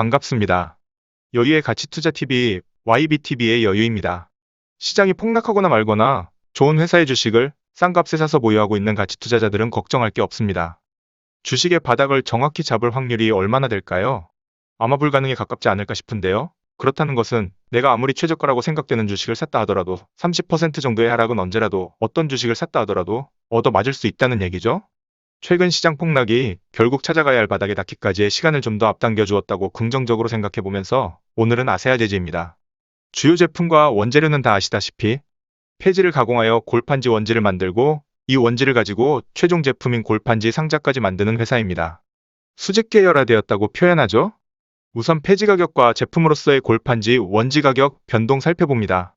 반갑습니다. 여유의 가치투자TV, YBTV의 여유입니다. 시장이 폭락하거나 말거나 좋은 회사의 주식을 싼 값에 사서 보유하고 있는 가치투자자들은 걱정할 게 없습니다. 주식의 바닥을 정확히 잡을 확률이 얼마나 될까요? 아마 불가능에 가깝지 않을까 싶은데요. 그렇다는 것은 내가 아무리 최저가라고 생각되는 주식을 샀다 하더라도 30% 정도의 하락은 언제라도 어떤 주식을 샀다 하더라도 얻어맞을 수 있다는 얘기죠. 최근 시장 폭락이 결국 찾아가야 할 바닥에 닿기까지의 시간을 좀 더 앞당겨 주었다고 긍정적으로 생각해 보면서 오늘은 아세아 제지입니다. 주요 제품과 원재료는 다 아시다시피 폐지를 가공하여 골판지 원지를 만들고 이 원지를 가지고 최종 제품인 골판지 상자까지 만드는 회사입니다. 수직 계열화되었다고 표현하죠. 우선 폐지 가격과 제품으로서의 골판지 원지 가격 변동 살펴봅니다.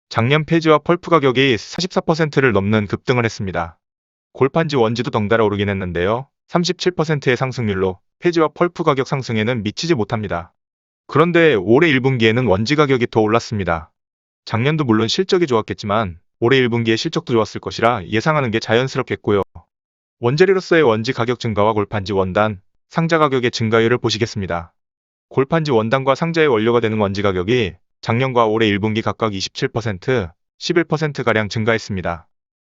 작년 폐지와 펄프 가격이 44%를 넘는 급등을 했습니다. 골판지 원지도 덩달아 오르긴 했는데요. 37%의 상승률로 폐지와 펄프 가격 상승에는 미치지 못합니다. 그런데 올해 1분기에는 원지 가격이 더 올랐습니다. 작년도 물론 실적이 좋았겠지만 올해 1분기에 실적도 좋았을 것이라 예상하는 게 자연스럽겠고요. 원재료로서의 원지 가격 증가와 골판지 원단, 상자 가격의 증가율을 보시겠습니다. 골판지 원단과 상자의 원료가 되는 원지 가격이 작년과 올해 1분기 각각 27%, 11%가량 증가했습니다.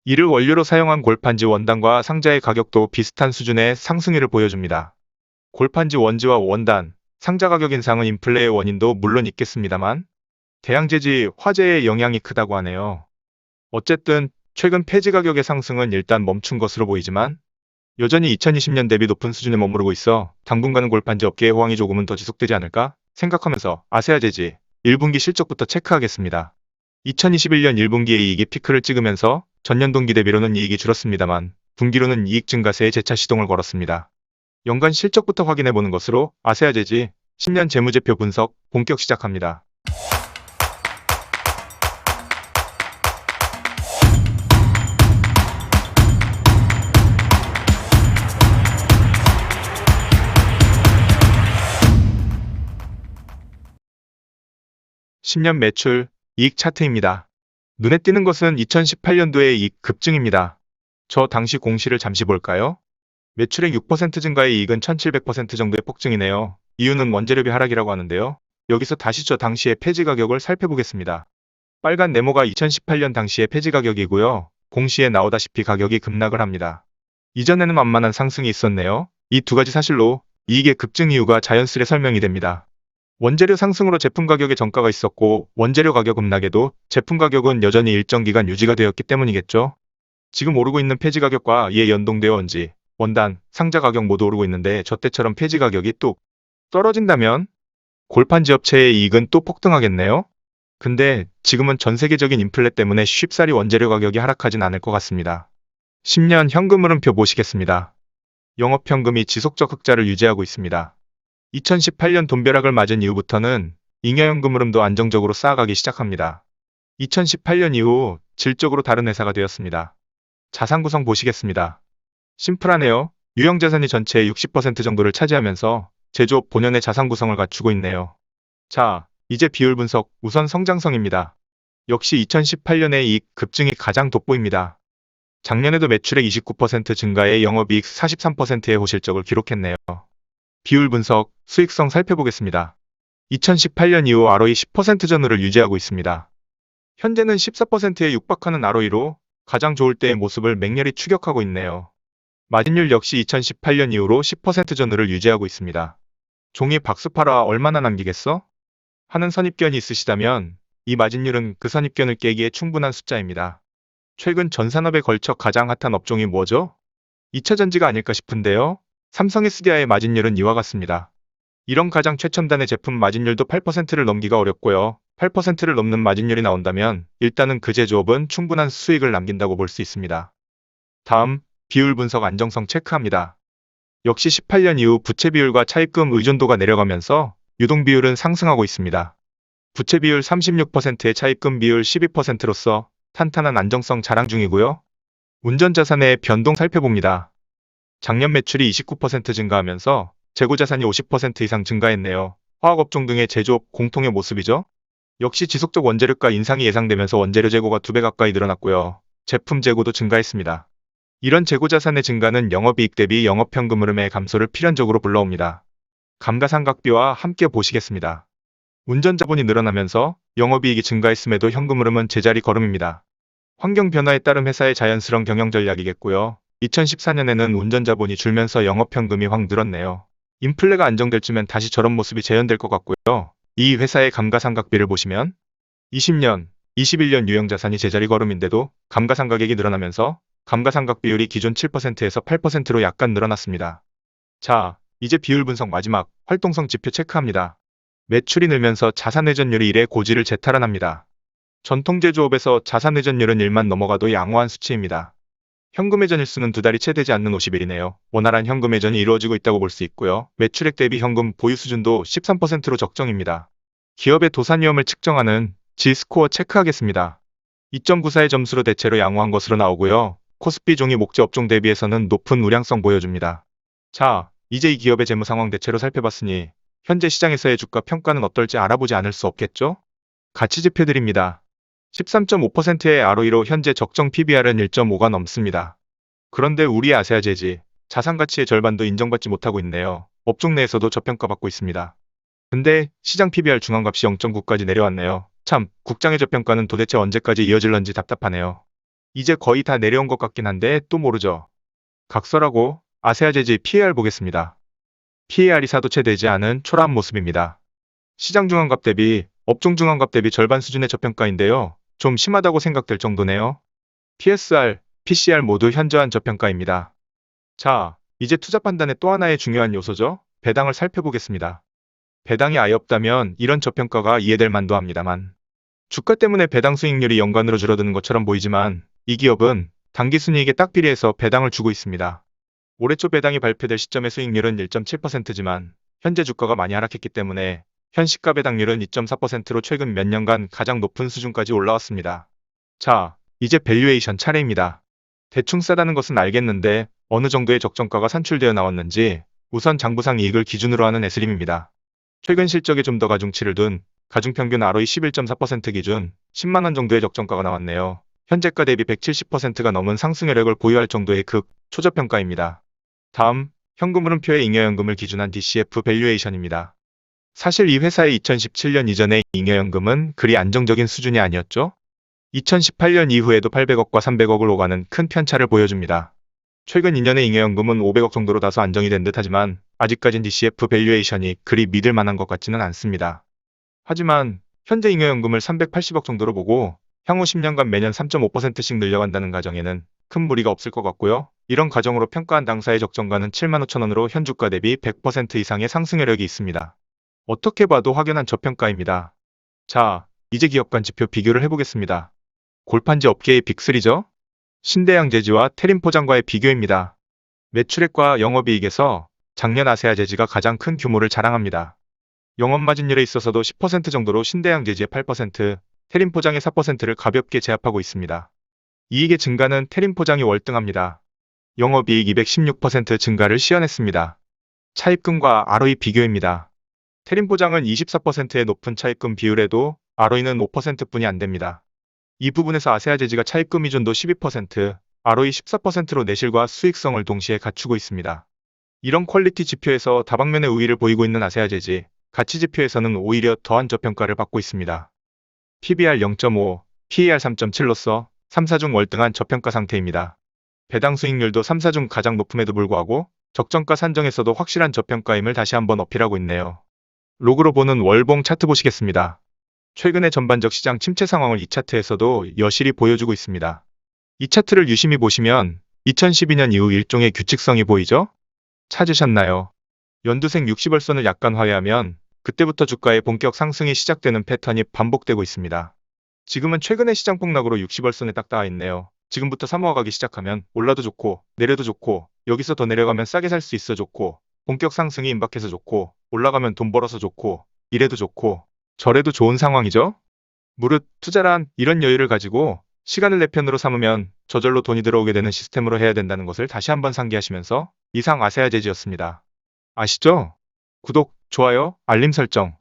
이를 원료로 사용한 골판지 원단과 상자의 가격도 비슷한 수준의 상승률을 보여줍니다. 골판지 원지와 원단, 상자 가격 인상은 인플레의 원인도 물론 있겠습니다만 대양제지, 화재의 영향이 크다고 하네요. 어쨌든 최근 폐지 가격의 상승은 일단 멈춘 것으로 보이지만 여전히 2020년 대비 높은 수준에 머무르고 있어 당분간은 골판지 업계의 호황이 조금은 더 지속되지 않을까 생각하면서 아세아 제지 1분기 실적부터 체크하겠습니다. 2021년 1분기의 이익이 피크를 찍으면서 전년 동기 대비로는 이익이 줄었습니다만 분기로는 이익 증가세에 재차 시동을 걸었습니다. 연간 실적부터 확인해보는 것으로 아세아 제지 10년 재무제표 분석 본격 시작합니다. (10년) 매출, 이익 차트입니다. 눈에 띄는 것은 2018년도의 이익 급증입니다. 저 당시 공시를 잠시 볼까요? 매출액 6% 증가의 이익은 1700% 정도의 폭증이네요. 이유는 원재료비 하락이라고 하는데요. 여기서 다시 저 당시의 폐지 가격을 살펴보겠습니다. 빨간 네모가 2018년 당시의 폐지 가격이고요. 공시에 나오다시피 가격이 급락을 합니다. 이전에는 만만한 상승이 있었네요. 이 두 가지 사실로 이익의 급증 이유가 자연스레 설명이 됩니다. 원재료 상승으로 제품 가격에 정가가 있었고 원재료 가격 급락에도 제품 가격은 여전히 일정 기간 유지가 되었기 때문이겠죠. 지금 오르고 있는 폐지 가격과 이에 연동되어 원지, 원단, 상자 가격 모두 오르고 있는데 저 때처럼 폐지 가격이 뚝 떨어진다면 골판지 업체의 이익은 또 폭등하겠네요. 근데 지금은 전 세계적인 인플레 때문에 쉽사리 원재료 가격이 하락하진 않을 것 같습니다. 10년 현금 흐름표 보시겠습니다. 영업현금이 지속적 흑자를 유지하고 있습니다. 2018년 돈벼락을 맞은 이후부터는 잉여현금 흐름도 안정적으로 쌓아가기 시작합니다. 2018년 이후 질적으로 다른 회사가 되었습니다. 자산 구성 보시겠습니다. 심플하네요. 유형자산이 전체의 60% 정도를 차지하면서 제조업 본연의 자산 구성을 갖추고 있네요. 자, 이제 비율 분석, 우선 성장성입니다. 역시 2018년의 이익 급증이 가장 돋보입니다. 작년에도 매출액 29% 증가에 영업이익 43%의 호실적을 기록했네요. 비율 분석, 수익성 살펴보겠습니다. 2018년 이후 ROE 10% 전후를 유지하고 있습니다. 현재는 14%에 육박하는 ROE로 가장 좋을 때의 모습을 맹렬히 추격하고 있네요. 마진율 역시 2018년 이후로 10% 전후를 유지하고 있습니다. 종이 박수 팔아 얼마나 남기겠어? 하는 선입견이 있으시다면 이 마진율은 그 선입견을 깨기에 충분한 숫자입니다. 최근 전산업에 걸쳐 가장 핫한 업종이 뭐죠? 2차전지가 아닐까 싶은데요. 삼성 SDI의 마진율은 이와 같습니다. 이런 가장 최첨단의 제품 마진율도 8%를 넘기가 어렵고요. 8%를 넘는 마진율이 나온다면 일단은 그 제조업은 충분한 수익을 남긴다고 볼 수 있습니다. 다음, 비율 분석 안정성 체크합니다. 역시 18년 이후 부채 비율과 차입금 의존도가 내려가면서 유동 비율은 상승하고 있습니다. 부채 비율 36%에 차입금 비율 12%로서 탄탄한 안정성 자랑 중이고요. 운전자산의 변동 살펴봅니다. 작년 매출이 29% 증가하면서 재고자산이 50% 이상 증가했네요. 화학업종 등의 제조업 공통의 모습이죠. 역시 지속적 원재료가 인상이 예상되면서 원재료 재고가 2배 가까이 늘어났고요. 제품 재고도 증가했습니다. 이런 재고자산의 증가는 영업이익 대비 영업현금 흐름의 감소를 필연적으로 불러옵니다. 감가상각비와 함께 보시겠습니다. 운전자본이 늘어나면서 영업이익이 증가했음에도 현금 흐름은 제자리 걸음입니다. 환경 변화에 따른 회사의 자연스러운 경영 전략이겠고요. 2014년에는 운전자본이 줄면서 영업현금이 확 늘었네요. 인플레가 안정될 쯤엔 다시 저런 모습이 재현될 것 같고요. 이 회사의 감가상각비를 보시면 20년, 21년 유형자산이 제자리 걸음인데도 감가상각액이 늘어나면서 감가상각 비율이 기존 7%에서 8%로 약간 늘어났습니다. 자, 이제 비율 분석 마지막 활동성 지표 체크합니다. 매출이 늘면서 자산 회전율이 1의 고지를 재탈환합니다. 전통 제조업에서 자산 회전율은 1만 넘어가도 양호한 수치입니다. 현금 회전 일수는 두 달이 채 되지 않는 50일이네요. 원활한 현금 회전이 이루어지고 있다고 볼 수 있고요. 매출액 대비 현금 보유 수준도 13%로 적정입니다. 기업의 도산 위험을 측정하는 G스코어 체크하겠습니다. 2.94의 점수로 대체로 양호한 것으로 나오고요. 코스피 종이 목재 업종 대비해서는 높은 우량성 보여줍니다. 자, 이제 이 기업의 재무 상황 대체로 살펴봤으니 현재 시장에서의 주가 평가는 어떨지 알아보지 않을 수 없겠죠? 가치 지표들입니다. 13.5%의 ROE로 현재 적정 PBR은 1.5가 넘습니다. 그런데 우리 아세아제지 자산 가치의 절반도 인정받지 못하고 있네요. 업종 내에서도 저평가받고 있습니다. 근데 시장 PBR 중앙값이 0.9까지 내려왔네요. 참, 국장의 저평가는 도대체 언제까지 이어질런지 답답하네요. 이제 거의 다 내려온 것 같긴 한데 또 모르죠. 각설하고 아세아제지 PER 보겠습니다. PER이 사도체 되지 않은 초라한 모습입니다. 시장 중앙값 대비, 업종 중앙값 대비 절반 수준의 저평가인데요. 좀 심하다고 생각될 정도네요. PSR, PCR 모두 현저한 저평가입니다. 자, 이제 투자 판단의 또 하나의 중요한 요소죠. 배당을 살펴보겠습니다. 배당이 아예 없다면 이런 저평가가 이해될 만도 합니다만 주가 때문에 배당 수익률이 연간으로 줄어드는 것처럼 보이지만 이 기업은 당기순이익에 딱 비례해서 배당을 주고 있습니다. 올해 초 배당이 발표될 시점의 수익률은 1.7%지만 현재 주가가 많이 하락했기 때문에 현 시가 배당률은 2.4%로 최근 몇 년간 가장 높은 수준까지 올라왔습니다. 자, 이제 밸류에이션 차례입니다. 대충 싸다는 것은 알겠는데 어느 정도의 적정가가 산출되어 나왔는지 우선 장부상 이익을 기준으로 하는 에스림입니다. 최근 실적에 좀 더 가중치를 둔 가중평균 ROE 11.4% 기준 10만원 정도의 적정가가 나왔네요. 현재가 대비 170%가 넘은 상승여력을 보유할 정도의 초저평가입니다. 다음, 현금 흐름표의 잉여연금을 기준한 DCF 밸류에이션입니다. 사실 이 회사의 2017년 이전의 잉여연금은 그리 안정적인 수준이 아니었죠? 2018년 이후에도 800억과 300억을 오가는 큰 편차를 보여줍니다. 최근 2년의 잉여연금은 500억 정도로 다소 안정이 된 듯하지만 아직까진 DCF 밸류에이션이 그리 믿을 만한 것 같지는 않습니다. 하지만 현재 잉여연금을 380억 정도로 보고 향후 10년간 매년 3.5%씩 늘려간다는 가정에는 큰 무리가 없을 것 같고요. 이런 가정으로 평가한 당사의 적정가는 75,000원으로 현 주가 대비 100% 이상의 상승 여력이 있습니다. 어떻게 봐도 확연한 저평가입니다. 자, 이제 기업 간 지표 비교를 해보겠습니다. 골판지 업계의 빅3죠? 신대양제지와 태림포장과의 비교입니다. 매출액과 영업이익에서 작년 아세아제지가 가장 큰 규모를 자랑합니다. 영업마진율에 있어서도 10% 정도로 신대양제지의 8%, 태림포장의 4%를 가볍게 제압하고 있습니다. 이익의 증가는 태림포장이 월등합니다. 영업이익 216% 증가를 시현했습니다. 차입금과 ROE 비교입니다. 태림포장은 24%의 높은 차입금 비율에도 ROE는 5%뿐이 안 됩니다. 이 부분에서 아세아제지가 차입금 의존도 12%, ROE 14%로 내실과 수익성을 동시에 갖추고 있습니다. 이런 퀄리티 지표에서 다방면의 우위를 보이고 있는 아세아제지, 가치 지표에서는 오히려 더한 저평가를 받고 있습니다. PBR 0.5, PER 3.7로서 3사 중 월등한 저평가 상태입니다. 배당 수익률도 3사 중 가장 높음에도 불구하고 적정가 산정에서도 확실한 저평가임을 다시 한번 어필하고 있네요. 로그로 보는 월봉 차트 보시겠습니다. 최근의 전반적 시장 침체 상황을 이 차트에서도 여실히 보여주고 있습니다. 이 차트를 유심히 보시면 2012년 이후 일종의 규칙성이 보이죠? 찾으셨나요? 연두색 60월선을 약간 하회하면 그때부터 주가의 본격 상승이 시작되는 패턴이 반복되고 있습니다. 지금은 최근의 시장 폭락으로 60월선에 딱 닿아 있네요. 지금부터 사모아가기 시작하면 올라도 좋고 내려도 좋고 여기서 더 내려가면 싸게 살 수 있어 좋고 본격 상승이 임박해서 좋고 올라가면 돈 벌어서 좋고 이래도 좋고 저래도 좋은 상황이죠? 무릇 투자란 이런 여유를 가지고 시간을 내 편으로 삼으면 저절로 돈이 들어오게 되는 시스템으로 해야 된다는 것을 다시 한번 상기하시면서 이상 아세아제지였습니다. 아시죠? 구독, 좋아요, 알림 설정